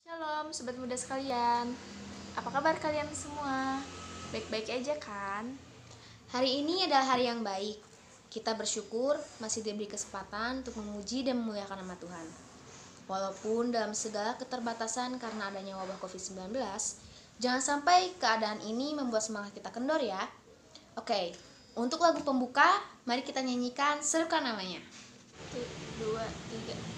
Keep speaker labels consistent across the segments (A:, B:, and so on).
A: Shalom sobat muda sekalian. Apa kabar kalian semua? Baik-baik aja kan?
B: Hari ini adalah hari yang baik. Kita bersyukur masih diberi kesempatan untuk memuji dan memuliakan nama Tuhan. Walaupun dalam segala keterbatasan karena adanya wabah COVID-19, jangan sampai keadaan ini membuat semangat kita kendor ya. Oke, untuk lagu pembuka, mari kita nyanyikan Serukan Namanya.
A: 2, 3.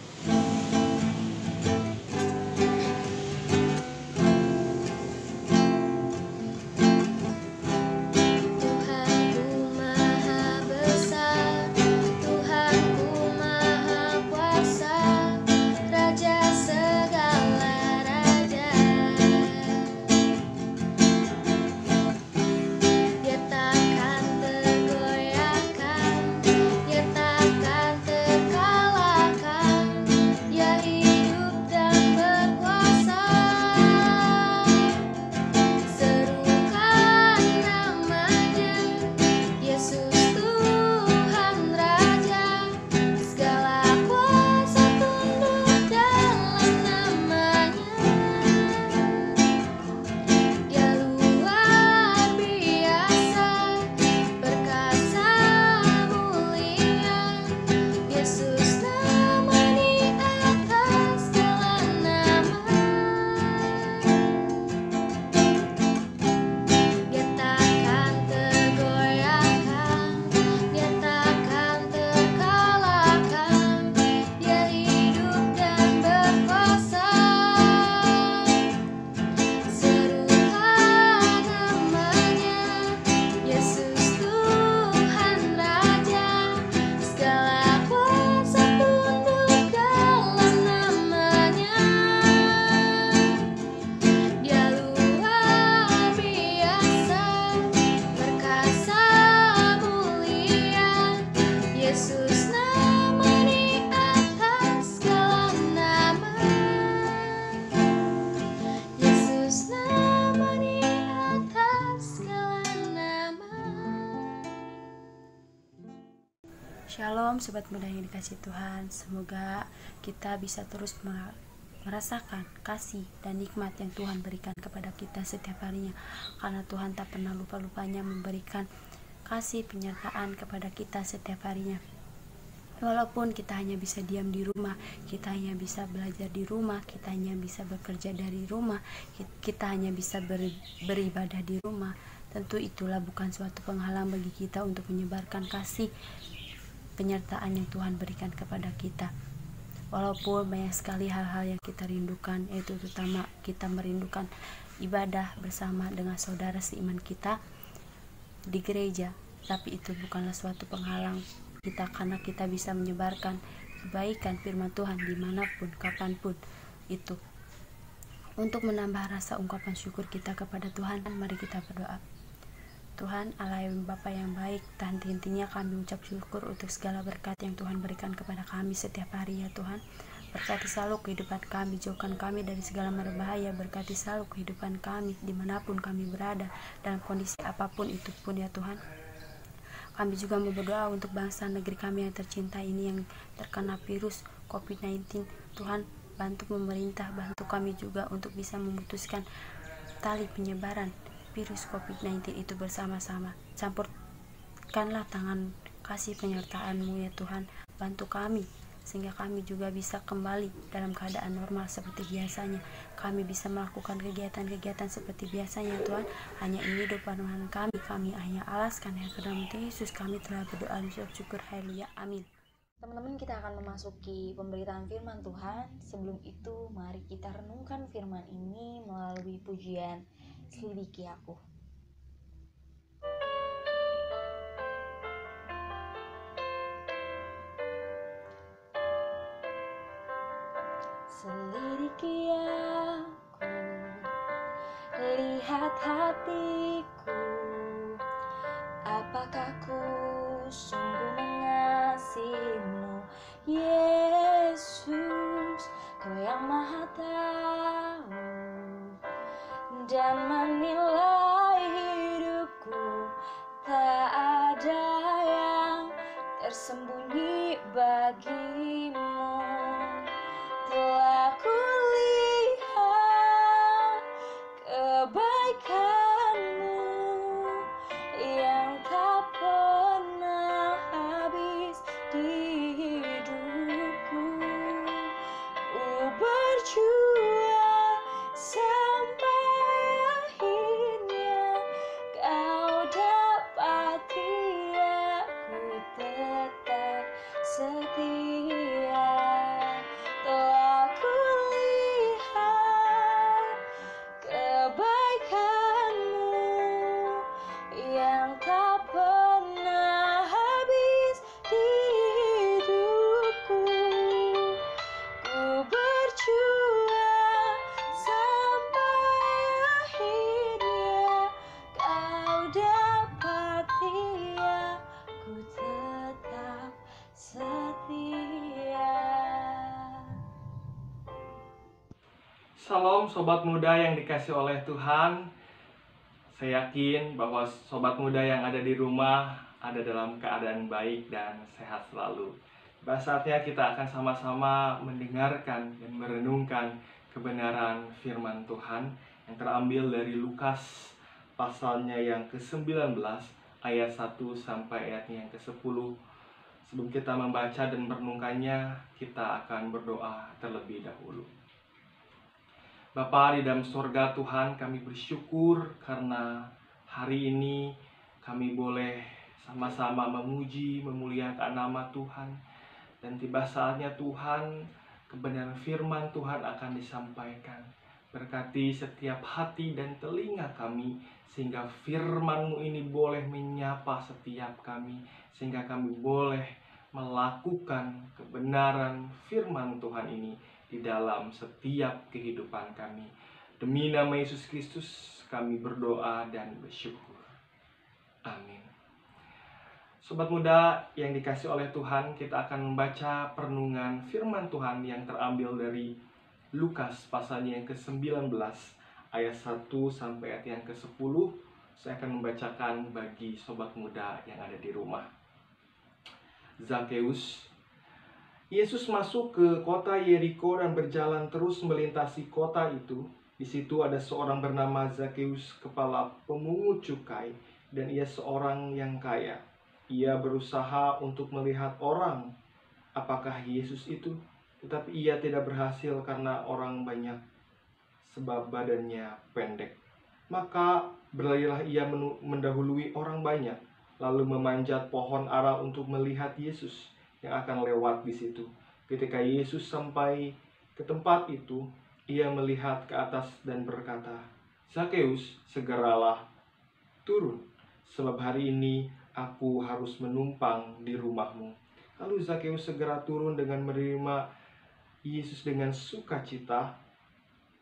C: Shalom sobat muda yang dikasih Tuhan. Semoga kita bisa terus merasakan kasih dan nikmat yang Tuhan berikan kepada kita setiap harinya, karena Tuhan tak pernah lupa-lupanya memberikan kasih penyertaan kepada kita setiap harinya. Walaupun kita hanya bisa diam di rumah, kita hanya bisa belajar di rumah, kita hanya bisa bekerja dari rumah, kita hanya bisa beribadah di rumah, tentu itulah bukan suatu penghalang bagi kita untuk menyebarkan kasih penyertaan yang Tuhan berikan kepada kita. Walaupun banyak sekali hal-hal yang kita rindukan, yaitu terutama kita merindukan ibadah bersama dengan saudara seiman kita di gereja, tapi itu bukanlah suatu penghalang kita, karena kita bisa menyebarkan kebaikan firman Tuhan dimanapun, kapanpun itu. Untuk menambah rasa ungkapan syukur kita kepada Tuhan, mari kita berdoa. Tuhan Allah yang Bapa yang baik, tak henti-hentinya kami ucap syukur untuk segala berkat yang Tuhan berikan kepada kami setiap hari ya Tuhan. Berkati selalu kehidupan kami, jauhkan kami dari segala mara bahaya. Berkati selalu kehidupan kami dimanapun kami berada, dalam kondisi apapun itu pun ya Tuhan. Kami juga mau berdoa untuk bangsa negeri kami yang tercinta ini yang terkena virus COVID-19. Tuhan, bantu pemerintah, bantu kami juga untuk bisa memutuskan tali penyebaran virus COVID-19 itu bersama-sama. Campurkanlah tangan kasih penyertaan-Mu ya Tuhan. Bantu kami sehingga kami juga bisa kembali dalam keadaan normal seperti biasanya. Kami bisa melakukan kegiatan-kegiatan seperti biasanya Tuhan. Hanya ini doa Tuhan kami hanya alaskan ya dalam Yesus kami telah berdoa dan syukur. Haleluya, amin.
B: Teman-teman, kita akan memasuki pemberitaan firman Tuhan. Sebelum itu, mari kita renungkan firman ini melalui pujian Selidiki Aku. Selidiki aku, lihat hatiku, apakah ku sungguh mengasihimu, Yesus, Kau yang Maha Tahu dan menilai hidupku. Tak ada yang tersembunyi bagimu. Telah kulihat
C: setia. Telah kulihat kebaikanmu yang tak pernah habis di hidupku. Ku berjuang sampai akhirnya kau dapati aku tetap setia.
D: Salam sobat muda yang dikasih oleh Tuhan. Saya yakin bahwa sobat muda yang ada di rumah ada dalam keadaan baik dan sehat selalu. Saatnya kita akan sama-sama mendengarkan dan merenungkan kebenaran firman Tuhan yang terambil dari Lukas pasalnya yang ke-19 ayat 1 sampai ayatnya yang ke-10. Sebelum kita membaca dan merenungkannya, kita akan berdoa terlebih dahulu. Bapa di dalam surga, Tuhan, kami bersyukur karena hari ini kami boleh sama-sama memuji, memuliakan nama Tuhan. Dan tiba saatnya Tuhan, kebenaran firman Tuhan akan disampaikan. Berkati setiap hati dan telinga kami, sehingga firman-Mu ini boleh menyapa setiap kami, sehingga kami boleh melakukan kebenaran firman Tuhan ini di dalam setiap kehidupan kami. Demi nama Yesus Kristus kami berdoa dan bersyukur. Amin. Sobat muda yang dikasih oleh Tuhan, kita akan membaca perenungan firman Tuhan yang terambil dari Lukas pasalnya yang ke-19 ayat 1 sampai ayat yang ke-10. Saya akan membacakan bagi sobat muda yang ada di rumah. Zakeus. Yesus masuk ke kota Yeriko dan berjalan terus melintasi kota itu. Di situ ada seorang bernama Zakeus, kepala pemungut cukai, dan ia seorang yang kaya. Ia berusaha untuk melihat orang, apakah Yesus itu, tetapi ia tidak berhasil karena orang banyak, sebab badannya pendek. Maka berlarilah ia mendahului orang banyak, lalu memanjat pohon ara untuk melihat Yesus yang akan lewat di situ. Ketika Yesus sampai ke tempat itu, ia melihat ke atas dan berkata, "Zakeus, segeralah turun, sebab hari ini aku harus menumpang di rumahmu." Lalu Zakeus segera turun dengan menerima Yesus dengan sukacita.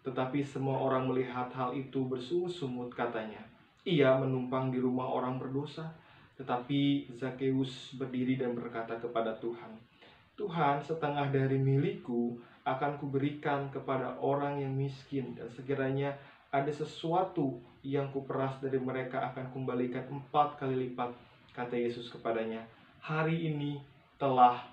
D: Tetapi semua orang melihat hal itu bersungut-sungut, katanya, "Ia menumpang di rumah orang berdosa." Tetapi Zakeus berdiri dan berkata kepada Tuhan, "Tuhan, setengah dari milikku akan kuberikan kepada orang yang miskin, dan sekiranya ada sesuatu yang kuperas dari mereka akan kembalikan 4 kali lipat." Kata Yesus kepadanya, "Hari ini telah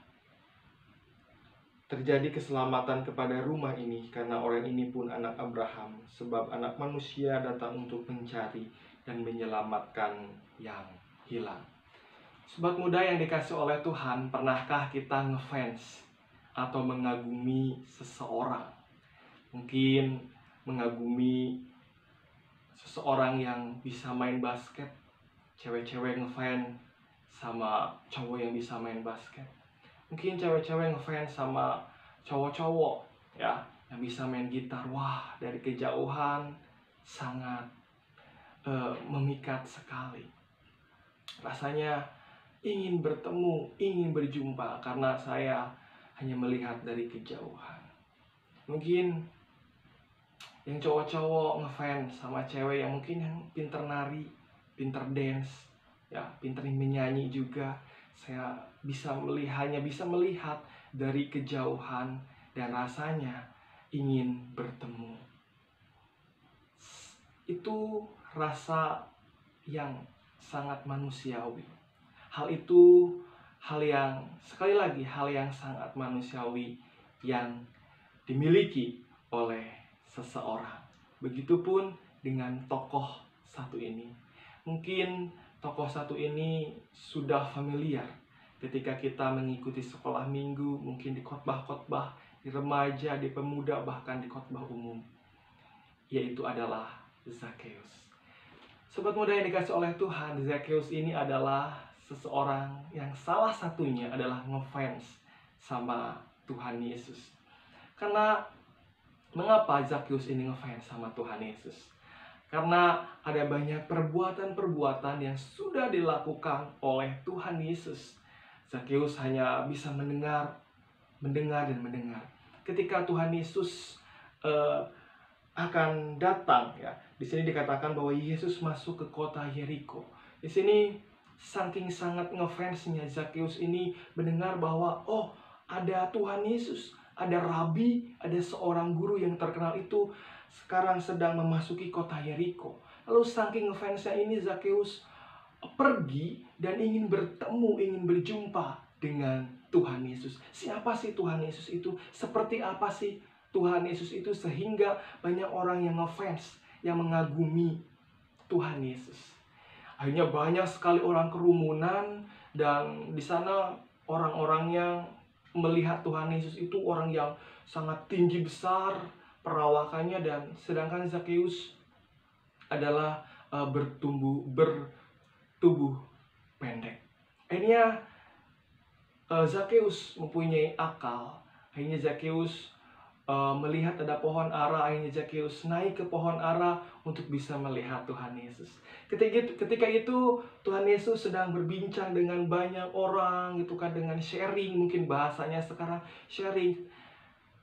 D: terjadi keselamatan kepada rumah ini, karena orang ini pun anak Abraham, sebab Anak Manusia datang untuk mencari dan menyelamatkan yang hilang." Sobat muda yang dikasih oleh Tuhan, pernahkah kita ngefans atau mengagumi seseorang? Mungkin mengagumi seseorang yang bisa main basket. Cewek-cewek ngefans sama cowok yang bisa main basket. Mungkin cewek-cewek ngefans sama cowok-cowok ya, yang bisa main gitar. Wah, dari kejauhan sangat memikat sekali. Rasanya ingin bertemu, ingin berjumpa, karena saya hanya melihat dari kejauhan. Mungkin yang cowok-cowok ngefans sama cewek yang mungkin yang pinter nari, pinter dance, ya, pinter menyanyi juga. Saya hanya bisa melihat dari kejauhan dan rasanya ingin bertemu. Itu rasa yang sangat manusiawi. Hal itu hal yang sangat manusiawi yang dimiliki oleh seseorang. Begitupun dengan tokoh satu ini. Mungkin tokoh satu ini sudah familiar ketika kita mengikuti sekolah minggu, mungkin di khotbah-khotbah, di remaja, di pemuda, bahkan di khotbah umum. Yaitu adalah Zakeus. Sobat muda yang dikasih oleh Tuhan, Zakeus ini adalah seseorang yang salah satunya adalah ngefans sama Tuhan Yesus. Karena mengapa Zakheus ini ngefans sama Tuhan Yesus? Karena ada banyak perbuatan-perbuatan yang sudah dilakukan oleh Tuhan Yesus. Zakheus hanya bisa mendengar dan mendengar. Ketika Tuhan Yesus akan datang, ya, di sini dikatakan bahwa Yesus masuk ke kota Yeriko. Di sini saking sangat ngefansnya Zakheus ini mendengar bahwa ada Tuhan Yesus, ada rabi, ada seorang guru yang terkenal itu sekarang sedang memasuki kota Yeriko. Lalu saking ngefansnya ini Zakheus pergi dan ingin bertemu, ingin berjumpa dengan Tuhan Yesus. Siapa sih Tuhan Yesus itu? Seperti apa sih Tuhan Yesus itu sehingga banyak orang yang ngefans, yang mengagumi Tuhan Yesus. Akhirnya banyak sekali orang kerumunan, dan di sana orang-orang yang melihat Tuhan Yesus itu orang yang sangat tinggi besar perawakannya, dan sedangkan Zakheus adalah bertubuh pendek. Akhirnya Zakheus mempunyai akal. Akhirnya Zakheus melihat ada pohon ara. Akhirnya Zakheus naik ke pohon ara untuk bisa melihat Tuhan Yesus. Ketika itu Tuhan Yesus sedang berbincang dengan banyak orang, gitu kan, dengan sharing, mungkin bahasanya sekarang sharing.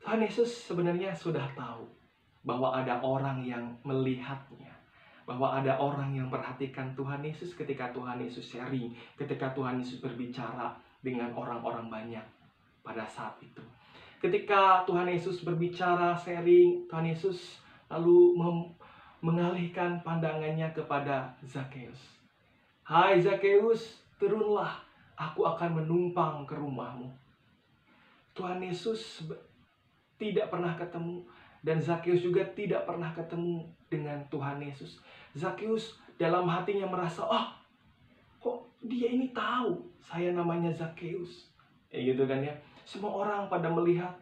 D: Tuhan Yesus sebenarnya sudah tahu bahwa ada orang yang melihatnya, bahwa ada orang yang perhatikan Tuhan Yesus ketika Tuhan Yesus sharing, ketika Tuhan Yesus berbicara dengan orang-orang banyak pada saat itu. Ketika Tuhan Yesus berbicara, sharing, Tuhan Yesus lalu mengalihkan pandangannya kepada Zakheus. Hai Zakheus, turunlah, aku akan menumpang ke rumahmu. Tuhan Yesus tidak pernah ketemu, dan Zakheus juga tidak pernah ketemu dengan Tuhan Yesus. Zakheus dalam hatinya merasa, kok dia ini tahu saya namanya Zakheus, gitu kan ya. Semua orang pada melihat,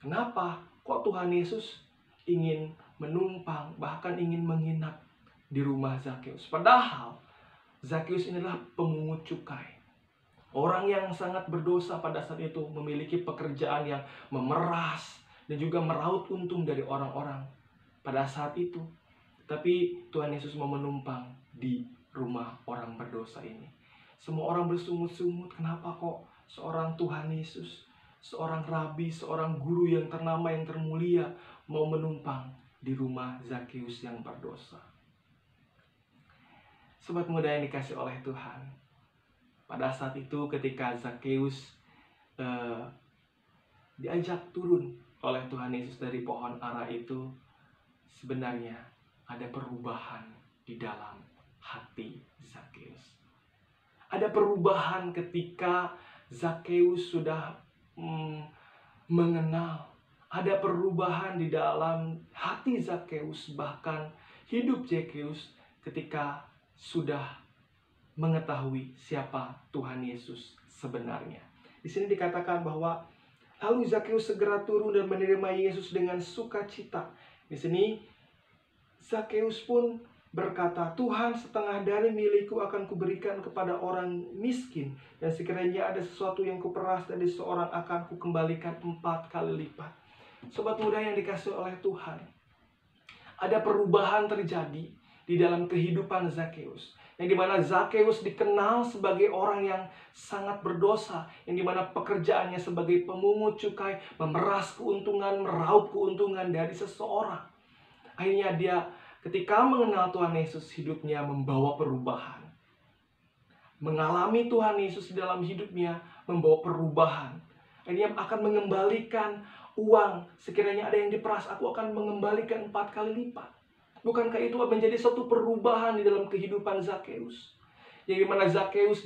D: kenapa kok Tuhan Yesus ingin menumpang, bahkan ingin menginap di rumah Zakheus. Padahal Zakheus inilah pemungut cukai, orang yang sangat berdosa pada saat itu, memiliki pekerjaan yang memeras dan juga meraup untung dari orang-orang pada saat itu. Tapi Tuhan Yesus mau menumpang di rumah orang berdosa ini. Semua orang bersungut-sungut, kenapa kok seorang Tuhan Yesus, seorang rabi, seorang guru yang ternama, yang termulia, mau menumpang di rumah Zakheus yang berdosa. Sobat muda yang dikasih oleh Tuhan, pada saat itu ketika Zakheus diajak turun oleh Tuhan Yesus dari pohon ara itu, sebenarnya ada perubahan di dalam hati Zakheus. Ada perubahan ketika Zakheus sudah mengenal. Ada perubahan di dalam hati Zakheus, bahkan hidup Zakheus ketika sudah mengetahui siapa Tuhan Yesus sebenarnya. Di sini dikatakan bahwa lalu Zakheus segera turun dan menerima Yesus dengan sukacita. Di sini Zakheus pun berkata, Tuhan, setengah dari milikku akan kuberikan kepada orang miskin, dan sekiranya ada sesuatu yang kuperas dari seorang akan kukembalikan 4 kali lipat. Sobat muda yang dikasih oleh Tuhan, ada perubahan terjadi di dalam kehidupan Zakheus, yang dimana Zakheus dikenal sebagai orang yang sangat berdosa, yang dimana pekerjaannya sebagai pemungut cukai, memeras keuntungan, meraup keuntungan dari seseorang. Akhirnya dia ketika mengenal Tuhan Yesus, hidupnya membawa perubahan. Mengalami Tuhan Yesus di dalam hidupnya membawa perubahan. Akhirnya akan mengembalikan uang, sekiranya ada yang diperas, aku akan mengembalikan 4 kali lipat. Bukankah itu menjadi satu perubahan di dalam kehidupan Zakheus? Yang dimana Zakheus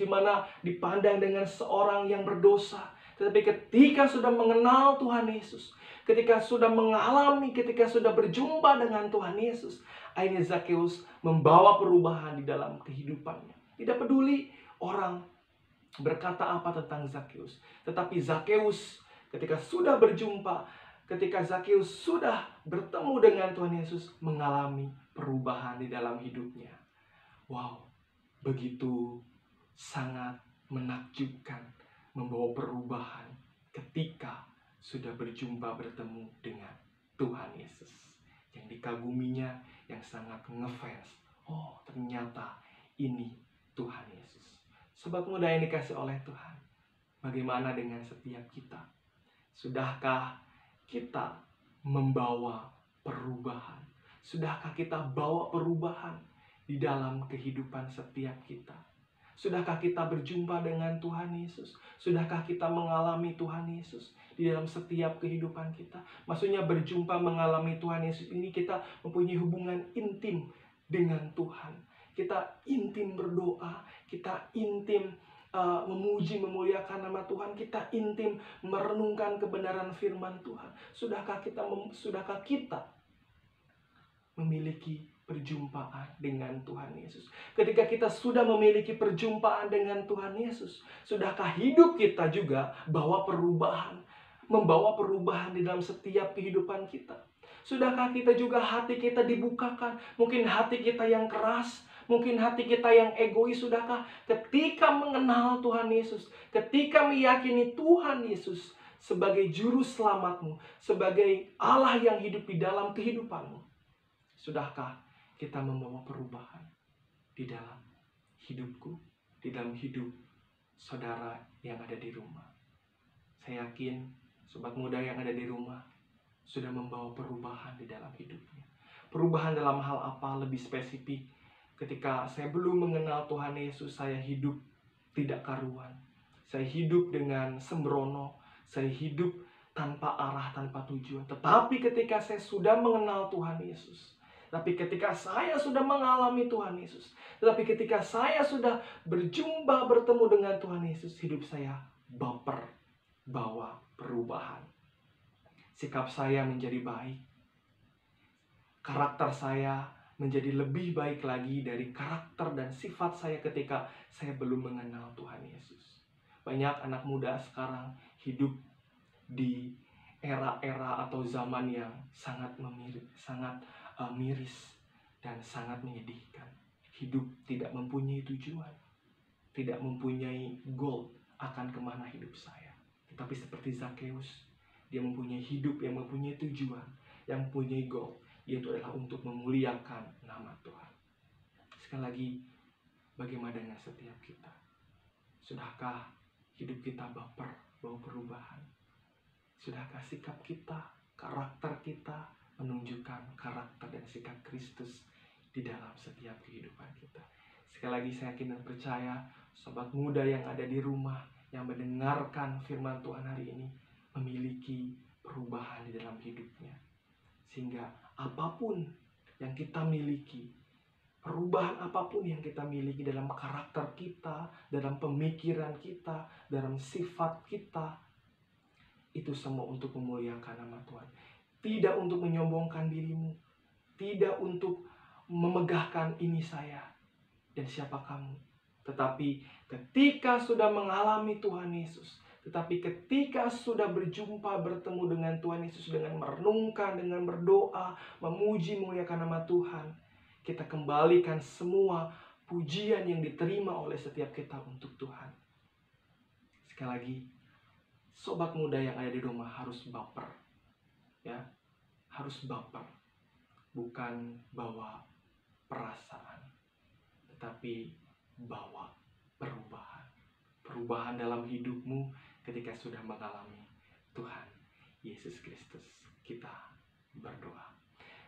D: dipandang dengan seorang yang berdosa. Tetapi ketika sudah mengenal Tuhan Yesus, ketika sudah mengalami, ketika sudah berjumpa dengan Tuhan Yesus, akhirnya Zakheus membawa perubahan di dalam kehidupannya. Tidak peduli orang berkata apa tentang Zakheus, tetapi Zakheus ketika sudah berjumpa, ketika Zakheus sudah bertemu dengan Tuhan Yesus, mengalami perubahan di dalam hidupnya. Wow, begitu sangat menakjubkan, membawa perubahan ketika sudah berjumpa bertemu dengan Tuhan Yesus. Yang dikaguminya, yang sangat ngefans. Oh, ternyata ini Tuhan Yesus. Sobat muda yang dikasih oleh Tuhan, bagaimana dengan setiap kita? Sudahkah kita membawa perubahan? Sudahkah kita bawa perubahan di dalam kehidupan setiap kita? Sudahkah kita berjumpa dengan Tuhan Yesus? Sudahkah kita mengalami Tuhan Yesus di dalam setiap kehidupan kita? Maksudnya berjumpa mengalami Tuhan Yesus ini kita mempunyai hubungan intim dengan Tuhan. Kita intim berdoa, kita intim memuji, memuliakan nama Tuhan, kita intim merenungkan kebenaran firman Tuhan. Sudahkah kita memiliki perjumpaan dengan Tuhan Yesus? Ketika kita sudah memiliki perjumpaan dengan Tuhan Yesus, sudahkah hidup kita juga bawa perubahan, membawa perubahan di dalam setiap kehidupan kita? Sudahkah kita juga hati kita dibukakan? Mungkin hati kita yang keras, mungkin hati kita yang egois. Sudahkah ketika mengenal Tuhan Yesus, ketika meyakini Tuhan Yesus sebagai juru selamatmu, sebagai Allah yang hidup di dalam kehidupanmu, sudahkah kita membawa perubahan di dalam hidupku, di dalam hidup saudara yang ada di rumah? Saya yakin sobat muda yang ada di rumah sudah membawa perubahan di dalam hidupnya. Perubahan dalam hal apa? Lebih spesifik, ketika saya belum mengenal Tuhan Yesus, saya hidup tidak karuan. Saya hidup dengan sembrono, saya hidup tanpa arah, tanpa tujuan. Tetapi ketika saya sudah mengenal Tuhan Yesus, tapi ketika saya sudah mengalami Tuhan Yesus, tetapi ketika saya sudah berjumpa bertemu dengan Tuhan Yesus, hidup saya baper, bawa perubahan. Sikap saya menjadi baik. Karakter saya menjadi lebih baik lagi dari karakter dan sifat saya ketika saya belum mengenal Tuhan Yesus. Banyak anak muda sekarang hidup di era-era atau zaman yang sangat miris dan sangat menyedihkan. Hidup tidak mempunyai tujuan, tidak mempunyai goal akan kemana hidup saya. Tetapi seperti Zakeus, dia mempunyai hidup yang mempunyai tujuan, yang mempunyai goal, yaitu adalah untuk memuliakan nama Tuhan. Sekali lagi, bagaimana dengan setiap kita? Sudahkah hidup kita baper, bawa perubahan? Sudahkah sikap kita, karakter kita menunjukkan karakter dan sikap Kristus di dalam setiap kehidupan kita? Sekali lagi saya yakin dan percaya, sobat muda yang ada di rumah, yang mendengarkan firman Tuhan hari ini, memiliki perubahan di dalam hidupnya. Sehingga apapun yang kita miliki, perubahan apapun yang kita miliki dalam karakter kita, dalam pemikiran kita, dalam sifat kita, itu semua untuk memuliakan nama Tuhan. Tidak untuk menyombongkan dirimu, tidak untuk memegahkan ini saya dan siapa kamu. Tetapi ketika sudah mengalami Tuhan Yesus, tetapi ketika sudah berjumpa bertemu dengan Tuhan Yesus, dengan merenungkan, dengan berdoa, memuji, memuliakan nama Tuhan, kita kembalikan semua pujian yang diterima oleh setiap kita untuk Tuhan. Sekali lagi, sobat muda yang ada di rumah harus baper, ya, harus baper, bukan bawa perasaan, tetapi bawa perubahan. Perubahan dalam hidupmu ketika sudah mengalami Tuhan Yesus Kristus. Kita berdoa.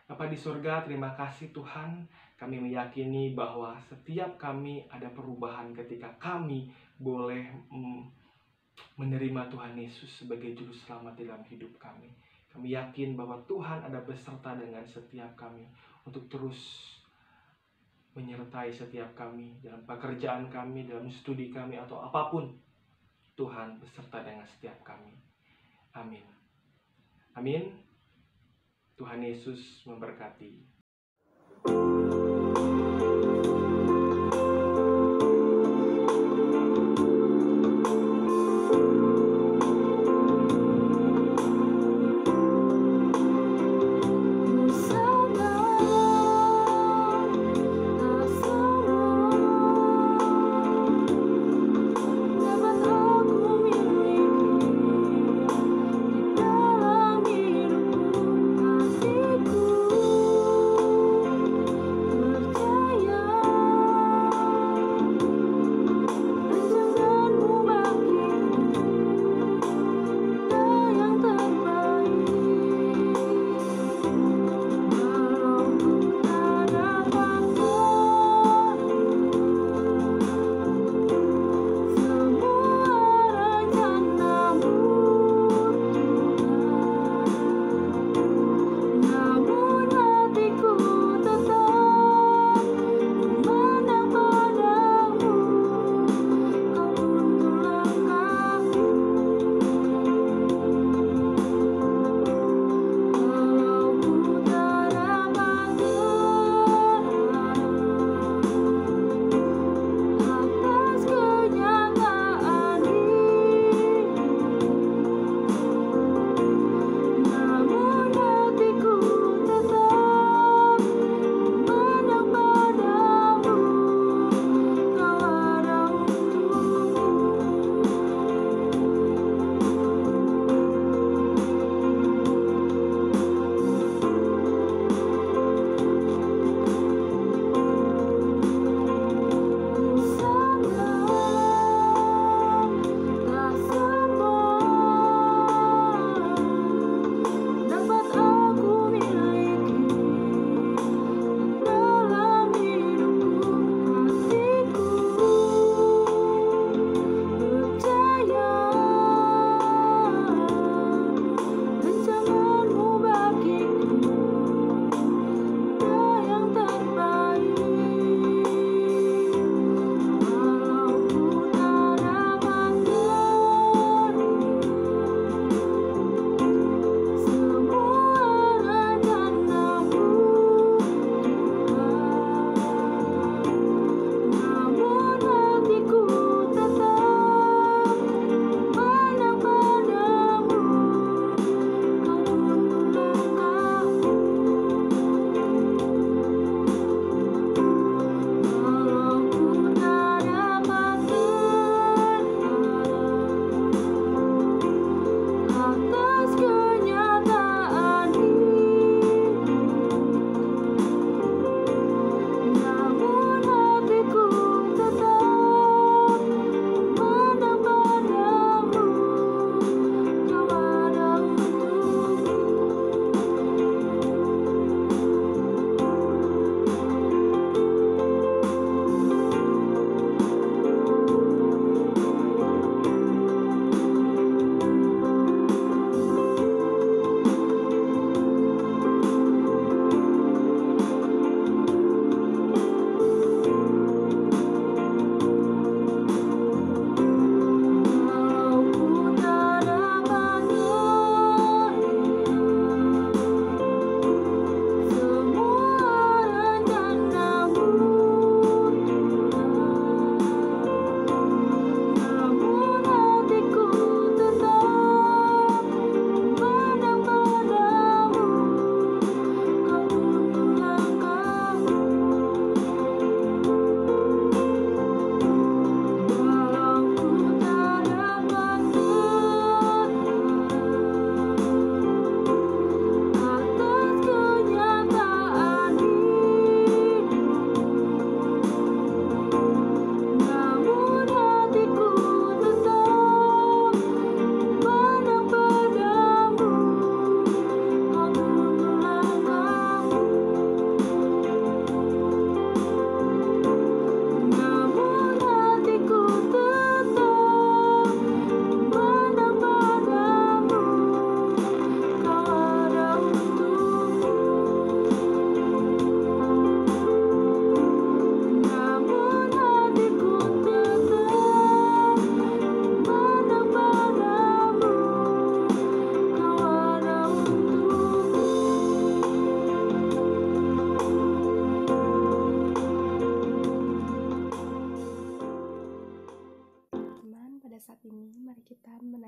D: Bapa di surga, terima kasih Tuhan. Kami meyakini bahwa setiap kami ada perubahan ketika kami boleh menerima Tuhan Yesus sebagai juru selamat dalam hidup kami. Kami yakin bahwa Tuhan ada beserta dengan setiap kami untuk terus menyertai setiap kami dalam pekerjaan kami, dalam studi kami, atau apapun. Tuhan beserta dengan setiap kami. Amin. Amin. Tuhan Yesus memberkati.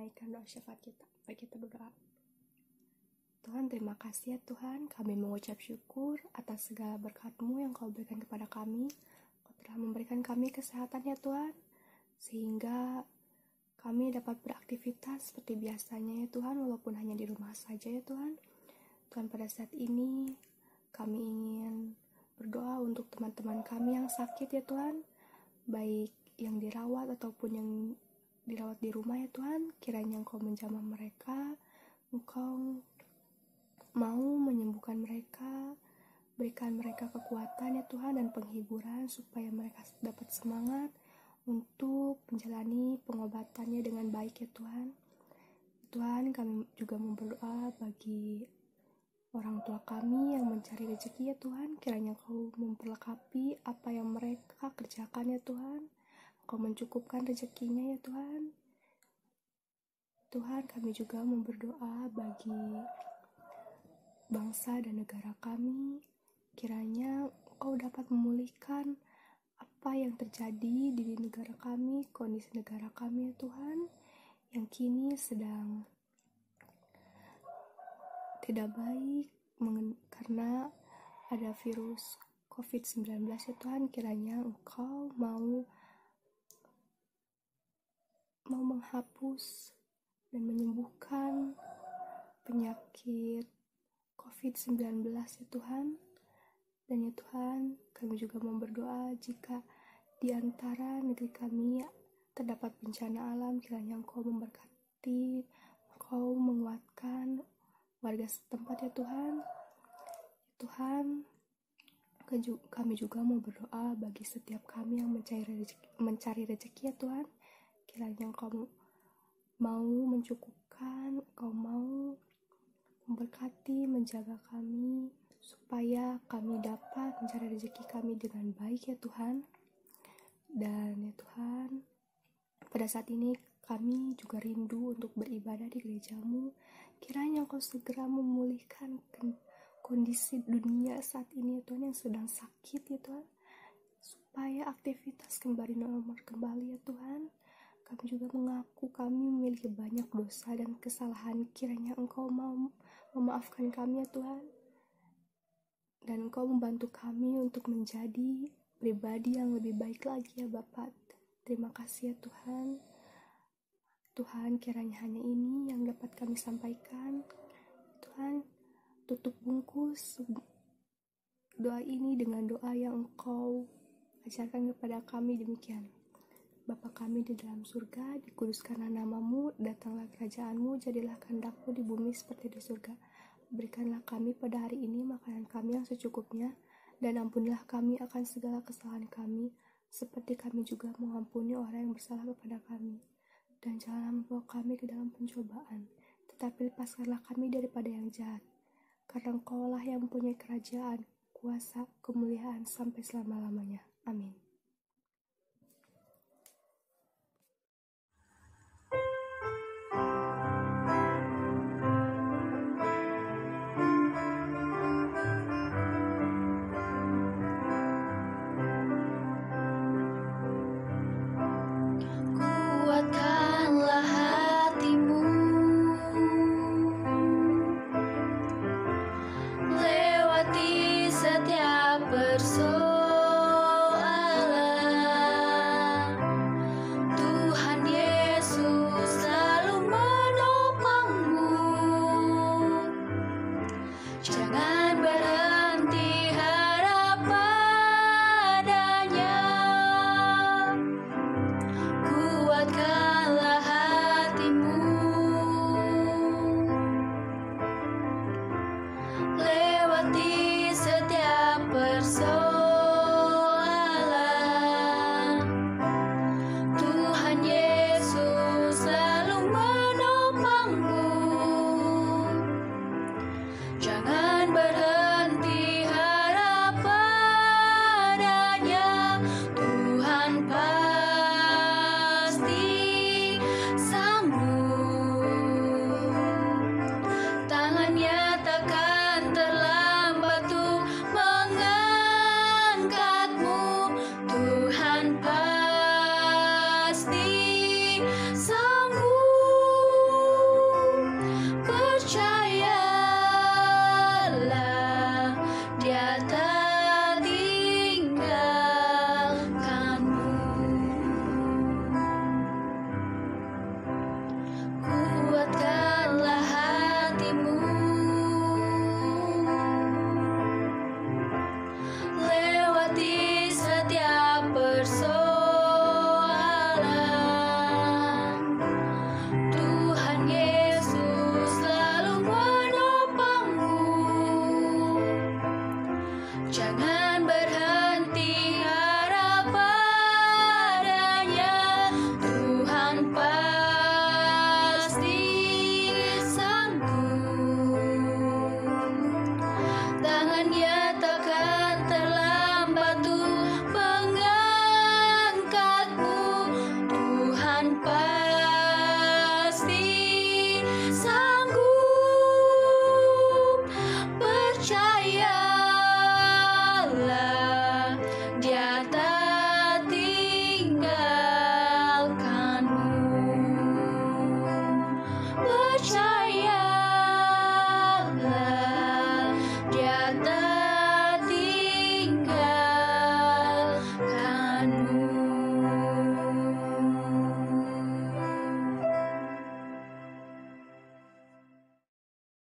E: menunaikan doa syafaat kita. Mari kita berdoa. Tuhan, terima kasih ya Tuhan, kami mengucap syukur atas segala berkat-Mu yang Kau berikan kepada kami. Kau telah memberikan kami kesehatan ya Tuhan, sehingga kami dapat beraktivitas seperti biasanya ya Tuhan, walaupun hanya di rumah saja ya Tuhan. Tuhan, pada saat ini kami ingin berdoa untuk teman-teman kami yang sakit ya Tuhan, baik yang dirawat ataupun yang dirawat di rumah ya Tuhan. Kiranya Engkau menjamah mereka, Engkau mau menyembuhkan mereka, berikan mereka kekuatan ya Tuhan dan penghiburan supaya mereka dapat semangat untuk menjalani pengobatannya dengan baik ya Tuhan. Tuhan, kami juga mau berdoa bagi orang tua kami yang mencari rezeki ya Tuhan. Kiranya Kau memperlengkapi apa yang mereka kerjakan ya Tuhan. Kau mencukupkan rezekinya ya Tuhan. Tuhan, kami juga mau berdoa bagi bangsa dan negara kami. Kiranya Kau dapat memulihkan apa yang terjadi di negara kami, kondisi negara kami ya Tuhan, yang kini sedang tidak baik karena ada virus COVID-19 ya Tuhan. Kiranya Engkau mau menghapus dan menyembuhkan penyakit COVID-19 ya Tuhan. Dan ya Tuhan, kami juga mau berdoa jika di antara negeri kami terdapat bencana alam, kiranya Engkau memberkati, Engkau menguatkan warga setempat ya Tuhan. Ya Tuhan, kami juga mau berdoa bagi setiap kami yang mencari rezeki ya Tuhan. Kiranya Engkau mau mencukupkan, Engkau mau memberkati, menjaga kami, supaya kami dapat mencari rezeki kami dengan baik ya Tuhan. Dan ya Tuhan, pada saat ini kami juga rindu untuk beribadah di gereja-Mu. Kiranya Engkau segera memulihkan kondisi dunia saat ini ya Tuhan, yang sedang sakit ya Tuhan, supaya aktivitas kembali normal kembali ya Tuhan. Kami juga mengaku kami memiliki banyak dosa dan kesalahan. Kiranya Engkau mau memaafkan kami ya Tuhan, dan Engkau membantu kami untuk menjadi pribadi yang lebih baik lagi ya Bapa. Terima kasih ya Tuhan. Tuhan, kiranya hanya ini yang dapat kami sampaikan. Tuhan, tutup bungkus doa ini dengan doa yang Engkau ajarkan kepada kami demikian. Bapa kami di dalam surga, dikuduskanlah nama-Mu, datanglah kerajaan-Mu, jadilah kehendak-Mu di bumi seperti di surga. Berikanlah kami pada hari ini makanan kami yang secukupnya, dan ampunilah kami akan segala kesalahan kami, seperti kami juga mengampuni orang yang bersalah kepada kami. Dan janganlah membawa kami ke dalam pencobaan, tetapi lepaskanlah kami daripada yang jahat. Karena Engkau-lah yang mempunyai kerajaan, kuasa, kemuliaan sampai selama-lamanya. Amin.
B: Kuatkanlah hatimu, lewati setiap persoalan. mata